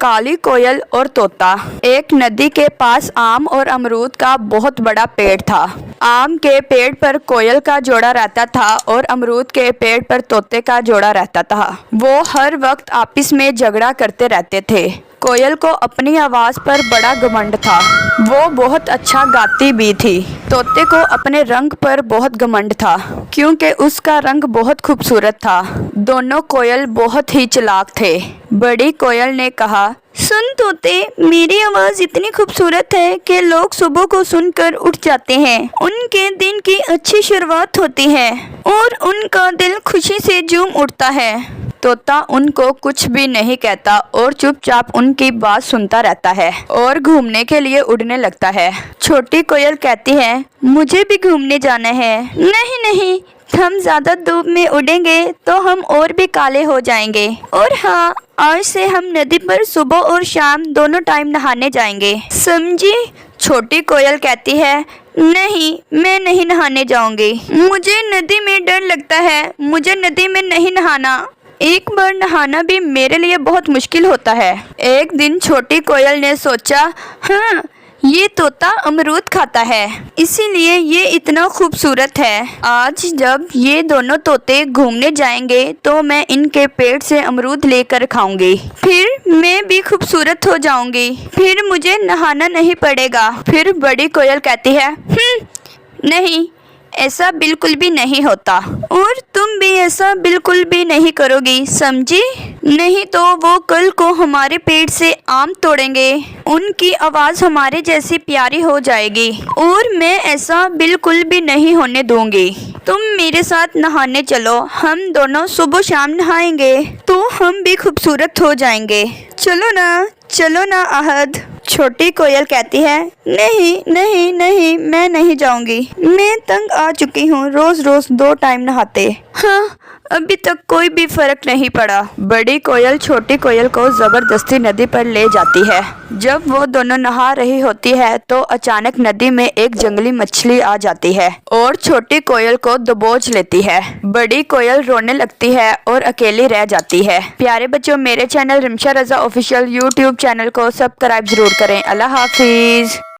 काली कोयल और तोता। एक नदी के पास आम और अमरूद का बहुत बड़ा पेड़ था। आम के पेड़ पर कोयल का जोड़ा रहता था और अमरूद के पेड़ पर तोते का जोड़ा रहता था। वो हर वक्त आपस में झगड़ा करते रहते थे। कोयल को अपनी आवाज़ पर बड़ा घमंड था। वो बहुत अच्छा गाती भी थी। तोते को अपने रंग पर बहुत घमंड था क्योंकि उसका रंग बहुत खूबसूरत था। दोनों कोयल बहुत ही चालाक थे। बड़ी कोयल ने कहा, सुन तोते, मेरी आवाज़ इतनी खूबसूरत है कि लोग सुबह को सुनकर उठ जाते हैं। उनके दिन की अच्छी शुरुआत होती है और उनका दिल खुशी से झूम उठता है। तोता उनको कुछ भी नहीं कहता और चुपचाप उनकी बात सुनता रहता है और घूमने के लिए उड़ने लगता है। छोटी कोयल कहती है, मुझे भी घूमने जाना है। नहीं नहीं, हम ज़्यादा धूप में उड़ेंगे तो हम और भी काले हो जाएंगे। और हाँ, आज से हम नदी पर सुबह और शाम दोनों टाइम नहाने जाएंगे, समझी? छोटी कोयल कहती है, नहीं, मैं नहीं नहाने जाऊंगी। मुझे नदी में डर लगता है। मुझे नदी में नहीं नहाना। एक बार नहाना भी मेरे लिए बहुत मुश्किल होता है। एक दिन छोटी कोयल ने सोचा, हाँ, ये तोता अमरूद खाता है, इसीलिए ये इतना खूबसूरत है। आज जब ये दोनों तोते घूमने जाएंगे तो मैं इनके पेड़ से अमरूद लेकर खाऊंगी। फिर मैं भी खूबसूरत हो जाऊंगी। फिर मुझे नहाना नहीं पड़ेगा। फिर बड़ी कोयल कहती है, नहीं, ऐसा बिल्कुल भी नहीं होता और तुम भी ऐसा बिल्कुल भी नहीं करोगी, समझी? नहीं तो वो कल को हमारे पेड़ से आम तोड़ेंगे। उनकी आवाज़ हमारे जैसी प्यारी हो जाएगी और मैं ऐसा बिल्कुल भी नहीं होने दूंगी। तुम मेरे साथ नहाने चलो। हम दोनों सुबह शाम नहाएंगे तो हम भी खूबसूरत हो जाएंगे। चलो ना अहद। छोटी कोयल कहती है, नहीं नहीं नहीं, मैं नहीं जाऊंगी। मैं तंग आ चुकी हूँ रोज रोज 2 टाइम नहाते। हाँ, अभी तक कोई भी फर्क नहीं पड़ा। बड़ी कोयल छोटी कोयल को जबरदस्ती नदी पर ले जाती है। जब वो दोनों नहा रही होती है तो अचानक नदी में एक जंगली मछली आ जाती है और छोटी कोयल को दबोच लेती है। बड़ी कोयल रोने लगती है और अकेली रह जाती है। प्यारे बच्चों, मेरे चैनल रिमशा रज़ा ऑफिशियल यूट्यूब चैनल को सब्सक्राइब जरूर करें। अल्लाह हाफिज।